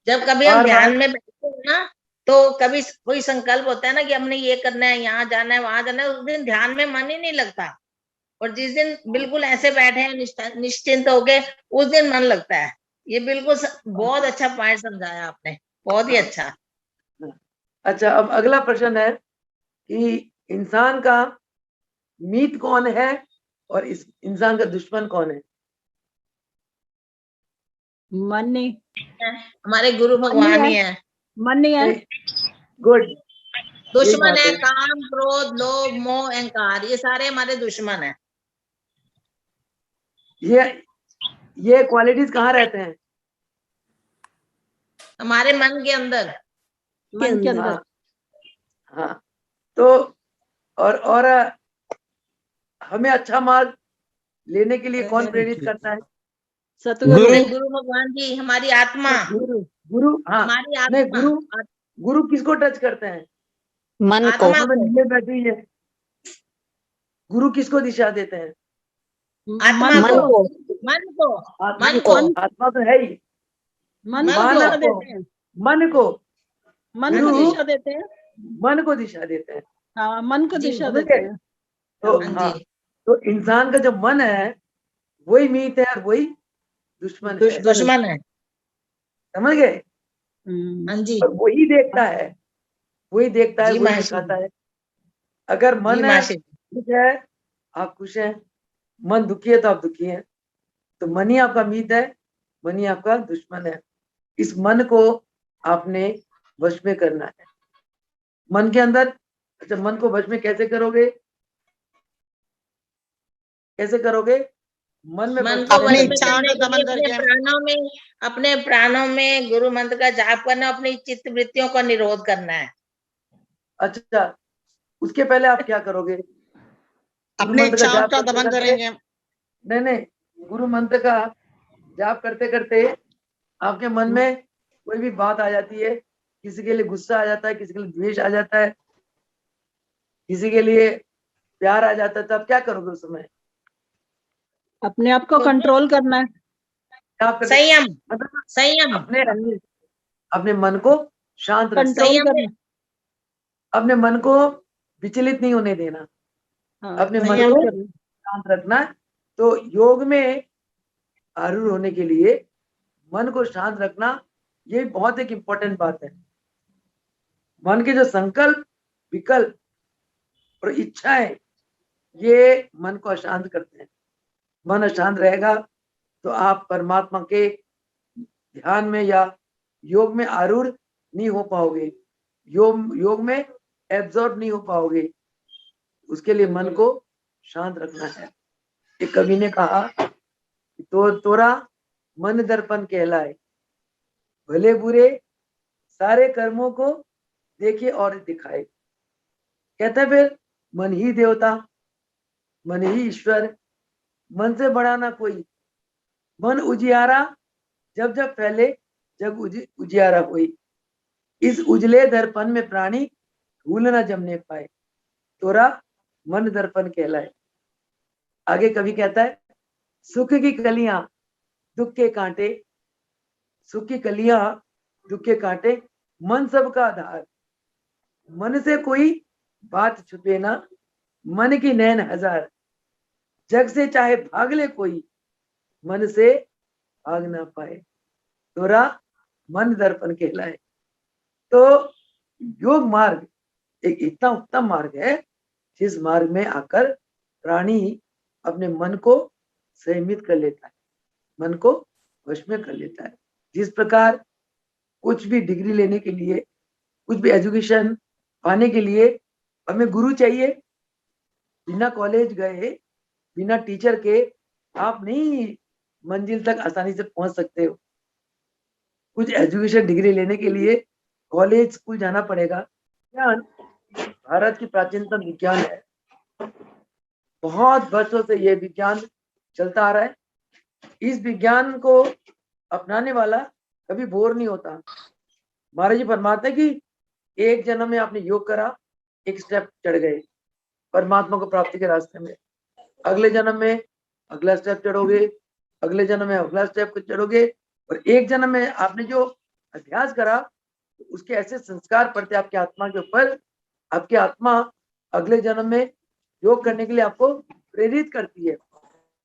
जब कभी हम बार ध्यान बार में बैठते हैं ना, तो कभी कोई संकल्प होता है ना कि हमने ये करना है, यहाँ जाना है, वहां जाना है, उस दिन ध्यान में मन ही नहीं लगता। और जिस दिन बिल्कुल ऐसे बैठे हैं निश्चिंत होके, उस दिन मन लगता है। ये बिल्कुल बहुत अच्छा पॉइंट समझाया आपने, बहुत ही अच्छा। अच्छा, अब अगला प्रश्न है कि इंसान का मीत कौन है और इस इंसान का दुश्मन कौन है? मन नहीं, हमारे गुरु भगवान ही है। मन नहीं है। गुड। दुश्मन बात है है। काम, क्रोध, लोभ, मोह, अहंकार, ये सारे हमारे दुश्मन है। ये क्वालिटीज कहाँ रहते हैं? हमारे मन के अंदर। मन के अंदर। हाँ, हाँ। तो और हमें अच्छा मार्ग लेने के लिए कौन प्रेरित करता है? सतगुरु। हमारे गुरु भगवान जी, हमारी आत्मा। गुरु। हाँ, हमारी नहीं, आत्मा। गुरु किसको टच करते हैं? मन को। आत्मा हमें को। नीचे बैठी है, गुरु किसको दिशा देते हैं? आत्मा मन को। को। मन को। आत्मा मन को। को। आत्मा तो है ही। मन को मन दिशा को। देते हैं। मन को। मन को गुरु दिशा देते हैं। मन को दिशा देते हैं। हाँ, मन को जी, दिशा समझ देते गए? हैं। तो हाँ हाँ, जी। तो इंसान का जो मन है वही मीत है और वही दुश्मन है। दुश्मन है। समझ गए? हम्म। हाँ जी। और वही देखता है, वही देखता है, जी वही मासी। दिखाता है। अगर जी मन है मासी। खुश है, आप खुश हैं। मन दुखी है तो आप दुखी हैं। तो मन ही आपका मीत है, मन ही आपका दुश्मन है। इस मन को आपने वश में करना है। मन के अंदर, अच्छा, मन को वश में कैसे करोगे? कैसे करोगे? मन में मन वश को में वश अपनी करने में के लिए इच्छाओं करने का के लिए दमन करके। अपने प्राणों में गुरु मंत्र का जाप करना, अपनी चित्त वृत्तियों का निरोध करना है। अच्छा, उसके पहले आप क्या करोगे? गुरु अपनी मंत्र का इच्छाओं जाप का करते दमन करते, करेंगे। नहीं, गुरु मंत्र का जाप करते करते आपके मन में कोई भी बात आ जाती है। किसी के लिए गुस्सा आ जाता है, किसी के लिए द्वेष आ जाता है, किसी के लिए प्यार आ जाता है, तो आप क्या करोगे उस समय? अपने आप को कंट्रोल करना है। आप करते, संयम। मतलब संयम। अपने मन को शांत रखना, कंट्रोल संयम। करना। अपने मन को विचलित नहीं होने देना, हाँ, अपने मन संयम को करना। शांत रखना। तो योग में आरूढ़ होने के लिए मन को शांत रखना, ये बहुत एक इम्पोर्टेंट बात है। मन के जो संकल्प, विकल्प और इच्छाएं, ये मन को अशांत करते हैं। मन अशांत रहेगा तो आप परमात्मा के ध्यान में या योग में आरूढ़ नहीं हो पाओगे, योग में एब्जॉर्ब नहीं हो पाओगे। उसके लिए मन को शांत रखना है। एक कवि ने कहा, तो तोरा मन दर्पण कहलाए, भले बुरे सारे कर्मों को देखे और दिखाए। कहते फिर मन ही देवता, मन ही ईश्वर, मन से बड़ा ना कोई। मन उजियारा जब जब फैले, जब उजियारा हुई। इस उजले दर्पण में प्राणी धूल न जमने पाए, तोरा मन दर्पण कहलाए। आगे कवि कहता है, सुख की कलियां दुख के कांटे, सुख की कलियां दुख के कांटे, मन सबका आधार। मन से कोई बात छुपे ना, मन की नैन हजार। जग से चाहे भाग ले कोई, मन से भाग ना पाए, तोरा मन दर्पण कहलाए। तो योग मार्ग एक इतना उत्तम मार्ग है जिस मार्ग में आकर प्राणी अपने मन को संयमित कर लेता है, मन को वश में कर लेता है। जिस प्रकार कुछ भी डिग्री लेने के लिए, कुछ भी एजुकेशन पाने के लिए हमें गुरु चाहिए। बिना कॉलेज गए, बिना टीचर के आप नहीं मंजिल तक आसानी से पहुंच सकते हो। कुछ एजुकेशन डिग्री लेने के लिए कॉलेज, स्कूल जाना पड़ेगा। विज्ञान भारत की प्राचीनतम विज्ञान है। बहुत वर्षों से यह विज्ञान चलता आ रहा है। इस विज्ञान को अपनाने वाला कभी बोर नहीं होता। महाराज जी फरमाते कि एक जन्म में आपने योग करा, एक स्टेप चढ़ गए परमात्मा को प्राप्ति के रास्ते में, अगले जन्म में अगला स्टेप चढ़ोगे, अगले जन्म में अगला स्टेप चढ़ोगे, और एक जन्म में आपने जो अभ्यास करा उसके ऐसे संस्कार पड़ते आपकी आत्मा के ऊपर, आपकी आत्मा अगले जन्म में योग करने के लिए आपको प्रेरित करती है,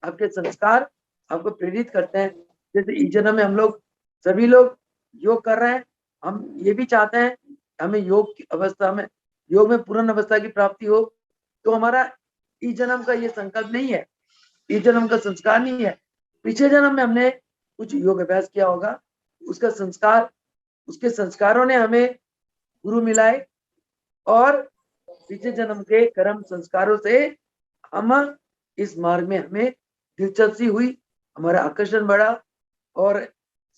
आपके संस्कार आपको प्रेरित करते हैं। जैसे इस जन्म में हम लोग सभी लोग योग कर रहे हैं, हम ये भी चाहते हैं हमें योग की अवस्था में, योग में पूर्ण अवस्था की प्राप्ति हो, तो हमारा इस जन्म का ये संकल्प नहीं है, इस जन्म का संस्कार नहीं है, पिछले जन्म में हमने कुछ योग अभ्यास किया होगा, उसका संस्कार, उसके संस्कारों ने हमें गुरु मिलाए, और पिछले जन्म के कर्म संस्कारों से हम इस मार्ग में हमें दिलचस्पी हुई, हमारा आकर्षण बढ़ा, और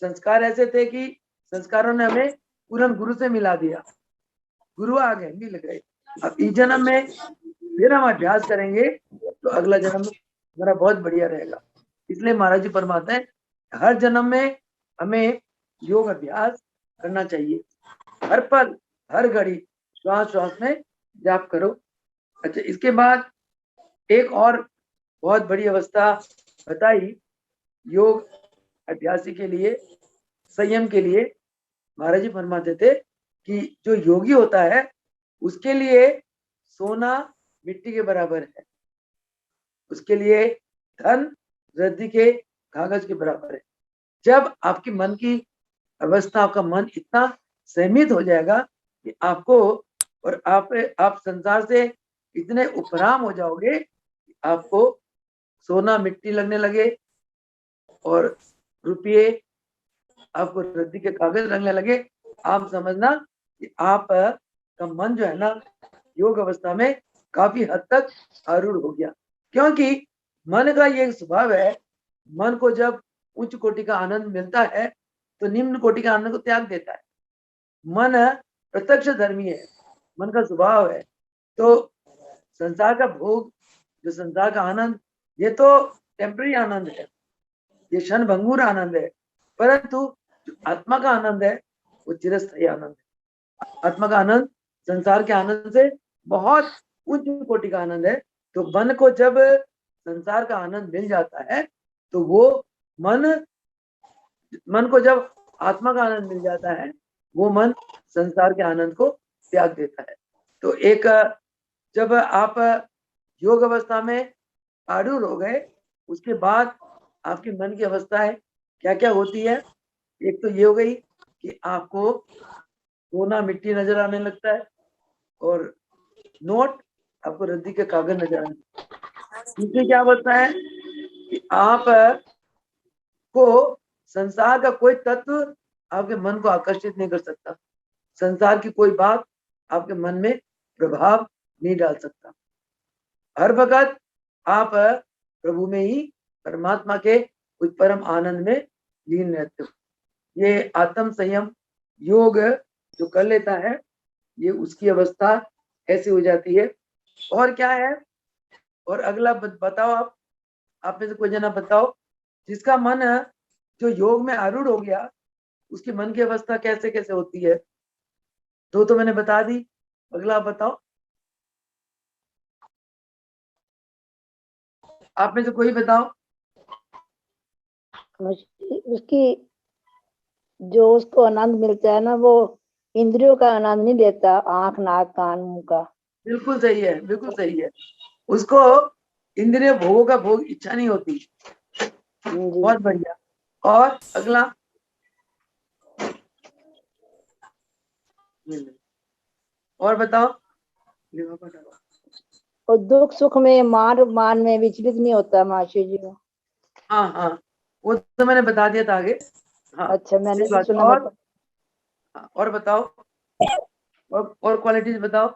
संस्कार ऐसे थे कि संस्कारों ने हमें पूर्ण गुरु से मिला दिया, गुरु आ गए, मिल गए। अब इस जन्म में फिर हम अभ्यास करेंगे तो अगला जन्म हमारा बहुत बढ़िया रहेगा। इसलिए महाराज जी फरमाते हैं हर जन्म में हमें योग अभ्यास करना चाहिए, हर पल हर घड़ी श्वास श्वास में जाप करो। अच्छा, इसके बाद एक और बहुत बड़ी अवस्था बताई योग अभ्यासी के लिए, संयम के लिए। महाराज जी फरमाते थे कि जो योगी होता है उसके लिए सोना मिट्टी के बराबर है, उसके लिए धन रद्दी के कागज के बराबर है। जब आपकी मन की अवस्था, आपका मन इतना संयमित हो जाएगा कि आपको और आप संसार से इतने उपराम हो जाओगे कि आपको सोना मिट्टी लगने लगे और रुपये आपको रद्दी के कागज लगने लगे। आप समझना कि आप का मन जो है ना योग अवस्था में काफी हद तक आरूढ़ हो गया, क्योंकि मन का ये स्वभाव है, मन को जब उच्च कोटि का आनंद मिलता है तो निम्न कोटि का आनंद को त्याग देता है। मन प्रत्यक्ष धर्मी है, मन का स्वभाव है। तो संसार का भोग, जो संसार का आनंद, ये तो टेम्पररी आनंद है, ये क्षण भंगुर आनंद है, परंतु जो आत्मा का आनंद है वो चिरस्थायी आनंद है। आत्मा का आनंद संसार के आनंद से बहुत उच्च कोटि का आनंद है। तो मन को जब संसार का आनंद मिल जाता है तो वो मन को जब आत्मा का आनंद मिल जाता है वो मन संसार के आनंद को त्याग देता है। तो एक जब आप योग अवस्था में आरूढ़ हो गए, उसके बाद आपके मन की अवस्था है क्या क्या होती है। एक तो ये हो गई कि आपको सोना मिट्टी नजर आने लगता है और नोट आपको रद्दी के कागज नजर आने लगता है। दूसरी क्या होता है कि आप को संसार का कोई तत्व आपके मन को आकर्षित नहीं कर सकता, संसार की कोई बात आपके मन में प्रभाव नहीं डाल सकता। हर वक्त आप प्रभु में ही, परमात्मा के कुछ परम आनंद में लीन रहते हो। ये आत्म संयम योग जो कर लेता है, ये उसकी अवस्था ऐसी हो जाती है। और क्या है, और अगला बताओ, आप में से कोई जना बताओ, जिसका मन जो योग में आरूढ़ हो गया उसके मन की अवस्था कैसे कैसे होती है। दो तो मैंने बता दी, अगला बताओ, आप में से कोई बताओ। उसकी जो उसको आनंद मिलता है ना, वो इंद्रियों का आनंद नहीं देता, आंख नाक कान मुंह का। बिल्कुल सही है, बिल्कुल सही है। उसको इंद्रिय भोगों का भोग इच्छा नहीं होती। बहुत बढ़िया। और अगला, और बताओ। और दुख सुख में मान में विचलित नहीं होता माशु जी। हाँ हाँ, वो तो मैंने बता दिया था आगे। हाँ, अच्छा, मैंने भी सुना। और बताओ, और क्वालिटीज बताओ।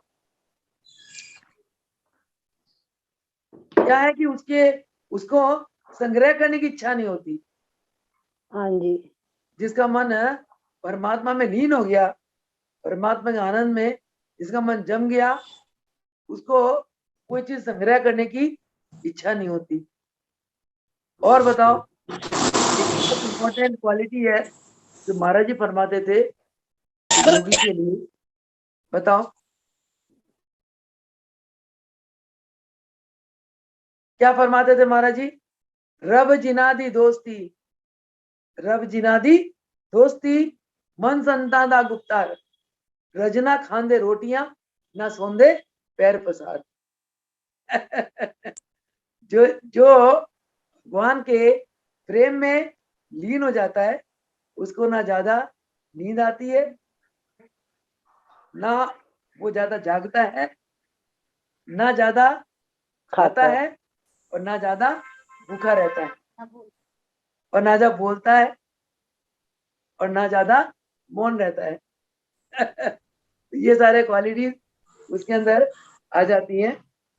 क्या है कि उसको संग्रह करने की इच्छा नहीं होती। हाँ जी। जिसका मन परमात्मा में लीन हो गया, परमात्मा के आनंद में जिसका मन जम गया, उसको कोई चीज संग्रह करने की इच्छा नहीं होती। और बताओ, एक इम्पोर्टेंट क्वालिटी है जो महाराज जी फरमाते थे योगी के लिए, बताओ। क्या फरमाते थे महाराज जी? रब जिनादी दोस्ती, रब जिनादी दोस्ती, मन संतान दा गुप्तार, रजना खांदे रोटियां, ना सोंदे पैर पसार। जो जो भगवान के प्रेम में लीन हो जाता है, उसको ना ज्यादा नींद आती है, ना वो ज्यादा जागता है, ना ज्यादा खाता है, और ना ज्यादा भूखा रहता है, और ना ज्यादा बोलता है, और ना ज्यादा मौन रहता है। ये सारे क्वालिटीज उसके अंदर आ जाती हैं।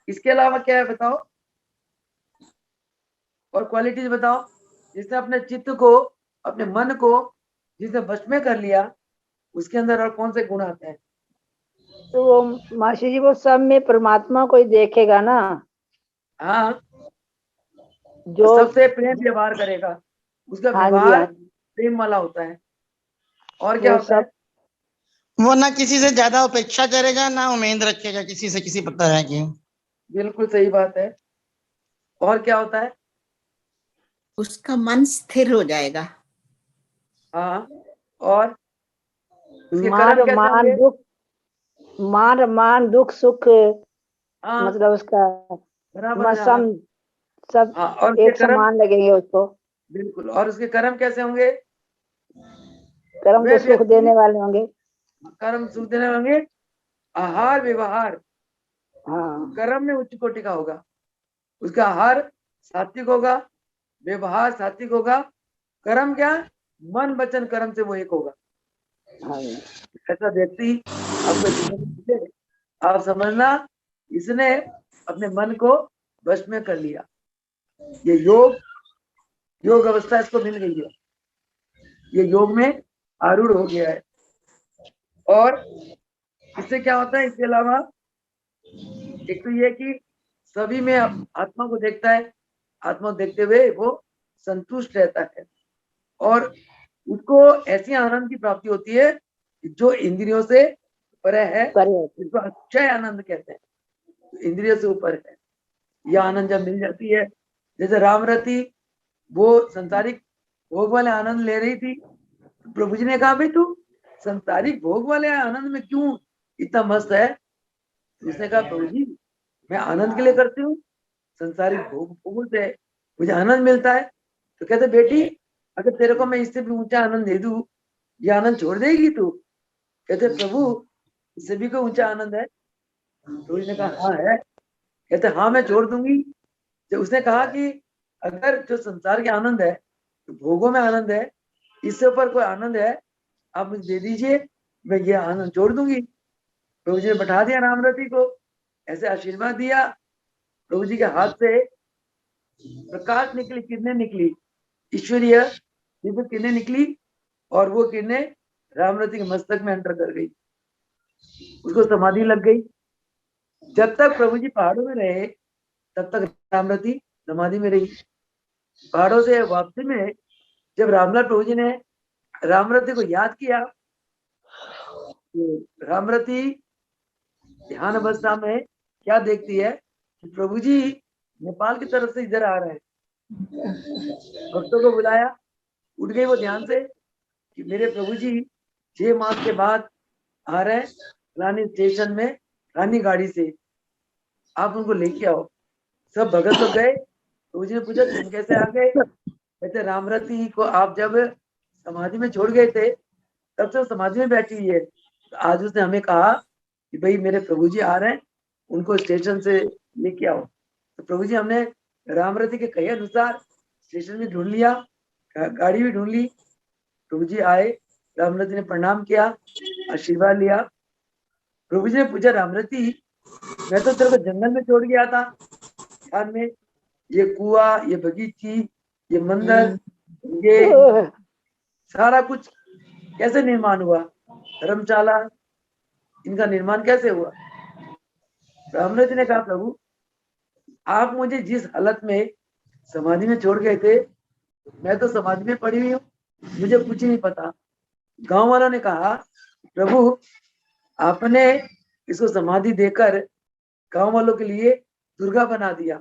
इसके अलावा क्या है बताओ? और क्वालिटीज बताओ जिसने अपने चित्त को, अपने मन को जिसने वश में कर लिया, उसके अंदर और कौन से गुण आते हैं? तो वो मासी जी वो सब में परमात्मा को ही देखेगा ना, हाँ, जो सबसे प्रेम व्यवहार करेगा, उसका हाँ जी, व्यवहार हाँ, प्रेम वाला होता है। और क्या वो होता है? सब वो ना किसी से ज्यादा अपेक्षा करेगा, ना उम्मीद रखेगा किसी से किसी तरह की। बिल्कुल सही बात है। और क्या होता है? उसका मन स्थिर हो जाएगा। हाँ, और उसके मार कर्म कैसे मान होंगे? दुख, मार मान दुख सुख, हाँ, मतलब उसका बराबर है। हाँ, सम सब हाँ, और उसके एक कर्म, समान लगेंगे उसको। बिल्कुल, और उसके कर्म कैसे होंगे? कर्म वे तो सुख व्यक्ति देने वाले होंगे। कर्म सुख देने होंगे, आहार व्यवहार हाँ कर्म में उच्च कोटि का होगा, उसका आहार सात्विक होगा, व्यवहार सात्विक होगा, कर्म क्या? मन वचन कर्म से वो एक होगा। हाँ ऐसा व्यक्ति आपको जीवन में मिले, आप समझना इसने अपने मन को वश में कर लिया, ये योग अवस्था इसको मिल गई है, ये योग में आरूढ़ हो गया है। और इससे क्या होता है? इसके अलावा एक तो ये कि सभी में आत्मा को देखता है, आत्मा को देखते हुए वो संतुष्ट रहता है, और उसको ऐसी आनंद की प्राप्ति होती है जो इंद्रियों से परे है, करे जिसको अक्षय आनंद कहते हैं, तो इंद्रियों से ऊपर है। यह आनंद जब मिल जाती है, जैसे रामरती वो संसारिक भोग वाले आनंद ले रही थी, तो प्रभु जी ने कहा भाई तू संसारिक भोग वाले आनंद में क्यों इतना मस्त है? तो उसने कहा प्रभु जी मैं आनंद के लिए करती हूँ, संसारिक भोगों से मुझे आनंद मिलता है। तो कहते बेटी अगर तेरे को मैं इससे भी ऊंचा आनंद दे दूं, ये आनंद छोड़ देगी तू? कहते प्रभु इससे भी कोई ऊंचा आनंद है? तो उसने कहा हाँ है। कहते हाँ मैं छोड़ दूंगी। तो उसने कहा कि अगर जो संसार के आनंद है, तो भोगों में आनंद है, इससे ऊपर कोई आनंद है आप मुझे दे दीजिए, मैं ये आनंद छोड़ दूंगी। प्रभु जी ने बैठा दिया रामरती को, ऐसे आशीर्वाद दिया, प्रभु जी के हाथ से प्रकाश निकली, किरणें निकली, ईश्वरीय दिव्य किरणें निकली, और वो किरणें रामरती के मस्तक में एंटर कर गई, उसको समाधि लग गई। जब तक प्रभु जी पहाड़ों में रहे तब तक रामरती समाधि में रही। पहाड़ों से वापसी में जब रामलाल प्रभु जी ने रामरती को याद किया, तो रामरती ध्यान अवस्था में क्या देखती है कि प्रभु जी नेपाल की तरफ से इधर आ रहे हैं, भक्तों को बुलाया, उठ गई वो ध्यान से कि मेरे प्रभु जी 6 मास के बाद आ रहे हैं रानी स्टेशन में, रानी गाड़ी से, आप उनको लेके आओ। सब भगत लोग गए, प्रभु जी ने पूछा तुम कैसे आ गए? कहते रामरती को आप जब समाधि में छोड़ गए थे तब से समाधि में बैठी हुई है, तो आज उसने हमें कहा कि भाई मेरे प्रभु जी आ रहे हैं, उनको स्टेशन से लेके आओ। तो प्रभु जी हमने रामरती के कहे अनुसार स्टेशन भी ढूंढ लिया, गाड़ी भी ढूंढ ली, प्रभु जी आए, रामरती ने प्रणाम किया, आशीर्वाद लिया। प्रभु जी ने पूछा रामरती मैं तो तेरे को जंगल में छोड़ गया था, ध्यान में ये कुआ, ये बगीची, ये मंदिर, ये सारा कुछ कैसे निर्माण हुआ, धर्मशाला, इनका निर्माण कैसे हुआ? रामरती ने कहा प्रभु आप मुझे जिस हालत में समाधि में छोड़ गए थे, मैं तो समाधि में पड़ी हुई हूँ, मुझे कुछ नहीं पता। गांव वालों ने कहा प्रभु आपने इसको समाधि देकर गांव वालों के लिए दुर्गा बना दिया,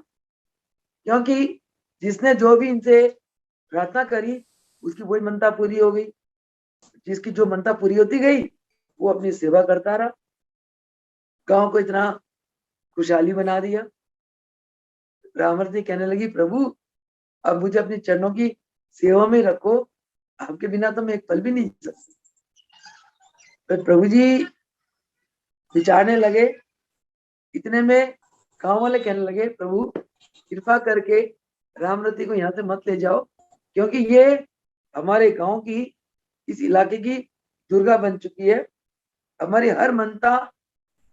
क्योंकि जिसने जो भी इनसे प्रार्थना करी उसकी वही मनता पूरी हो गई। जिसकी जो मनता पूरी होती गई वो अपनी सेवा करता रहा, गांव को इतना खुशहाली बना दिया। रामरती कहने लगी, प्रभु अब मुझे अपने चरणों की सेवा में रखो, आपके बिना तो मैं एक पल भी नहीं जी सकती। तो प्रभु जी विचारने लगे। इतने में गांव वाले कहने लगे, प्रभु कृपा करके रामरती को यहाँ से मत ले जाओ, क्योंकि ये हमारे गांव की, इस इलाके की दुर्गा बन चुकी है। हमारी हर मनता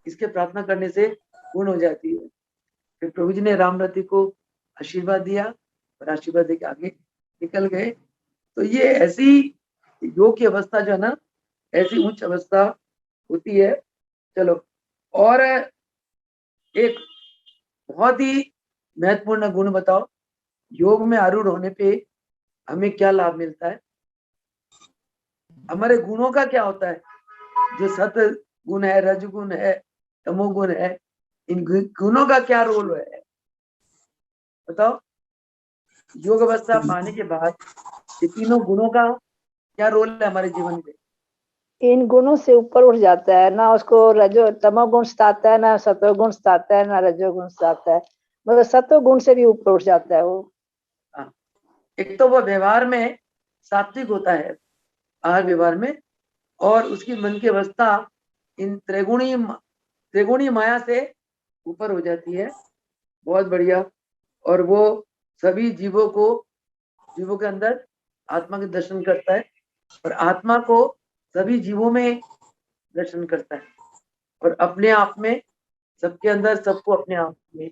इसके प्रार्थना करने से पूर्ण हो जाती है। फिर प्रभु जी ने रामरती को आशीर्वाद दिया और आशीर्वाद देके आगे निकल गए। तो ये ऐसी योग की अवस्था जो है ना, ऐसी उच्च अवस्था होती है। चलो, और एक बहुत ही महत्वपूर्ण गुण बताओ, योग में आरूढ़ होने पे हमें क्या लाभ मिलता है? हमारे गुणों का क्या होता है? जो सत गुण है, रजगुण है, तमोगुण है, इन गुणों का क्या रोल है बताओ। योग अवस्था पाने के बाद ये तीनों गुणों का क्या रोल है हमारे जीवन में? इन गुणों से ऊपर उठ जाता है ना, उसको रजो तमोगुण सताता है, ना सतोगुण सताता है, ना रजोगुण सताता है, मतलब सतोगुण से भी ऊपर उठ जाता है वो। एक तो वो व्यवहार में सात्विक होता है, आहार व्यवहार में, और उसकी मन की अवस्था इन त्रिगुणी माया से ऊपर हो जाती है। बहुत बढ़िया। और वो सभी जीवों के अंदर आत्मा के दर्शन करता है, और आत्मा को सभी जीवों में दर्शन करता है, और अपने आप में, सबके अंदर, सबको अपने आप में।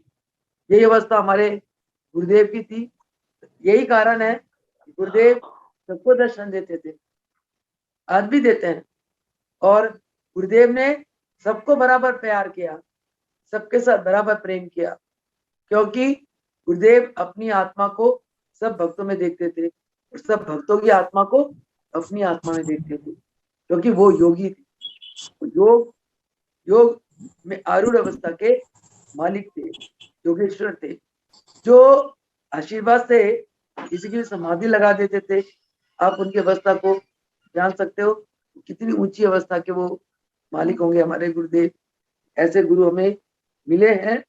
यही अवस्था हमारे गुरुदेव की थी। यही कारण है गुरुदेव सबको दर्शन देते थे, आज भी देते हैं। और गुरुदेव ने सबको बराबर प्यार किया, सबके साथ बराबर प्रेम किया, क्योंकि गुरुदेव अपनी आत्मा को सब भक्तों में देखते थे और सब भक्तों की आत्मा को अपनी आत्मा में देखते थे, क्योंकि वो योगी थे। योग में आरूढ़ अवस्था के मालिक थे, योगेश्वर थे, जो आशीर्वाद से किसी की समाधि लगा देते थे। आप उनकी अवस्था को जान सकते हो, कितनी ऊंची अवस्था के वो मालिक होंगे हमारे गुरुदेव। ऐसे गुरु हमें मिले हैं।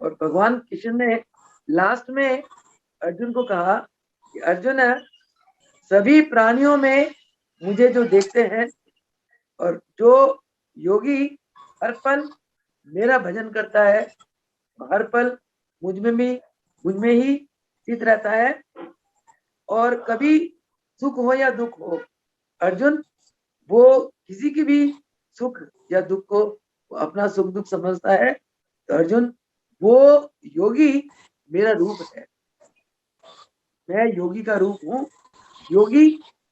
और भगवान कृष्ण ने लास्ट में अर्जुन को कहा कि अर्जुन, सभी प्राणियों में मुझे जो देखते हैं, और जो योगी हर पल मेरा भजन करता है, हर पल मुझ में ही स्थित रहता है, और कभी सुख हो या दुख हो, अर्जुन वो किसी की भी सुख या दुख को अपना सुख दुख समझता है। तो अर्जुन, वो योगी मेरा रूप है, मैं योगी का रूप हूँ, योगी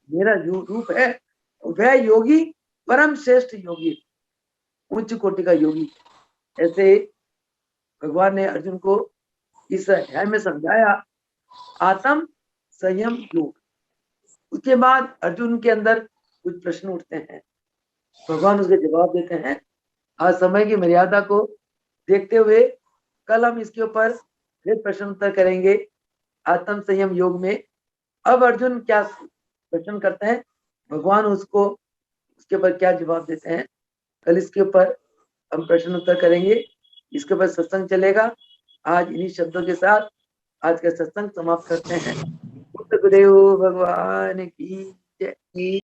मेरा रूप है। वह योगी परम श्रेष्ठ योगी, उच्च कोटि का योगी। ऐसे भगवान ने अर्जुन को इस अध्याय में समझाया आत्म संयम योग। उसके बाद अर्जुन के अंदर कुछ प्रश्न उठते हैं, भगवान उसके जवाब देते हैं। आज समय की मर्यादा को देखते हुए कल हम इसके ऊपर फिर प्रश्न उत्तर करेंगे आत्म संयम योग में। अब अर्जुन क्या प्रश्न करते हैं, भगवान उसके ऊपर क्या जवाब देते हैं, कल इसके ऊपर हम प्रश्न उत्तर करेंगे। इसके ऊपर सत्संग चलेगा। आज इन्हीं शब्दों के साथ आज का सत्संग समाप्त करते हैं। गुरुदेव भगवान की जय।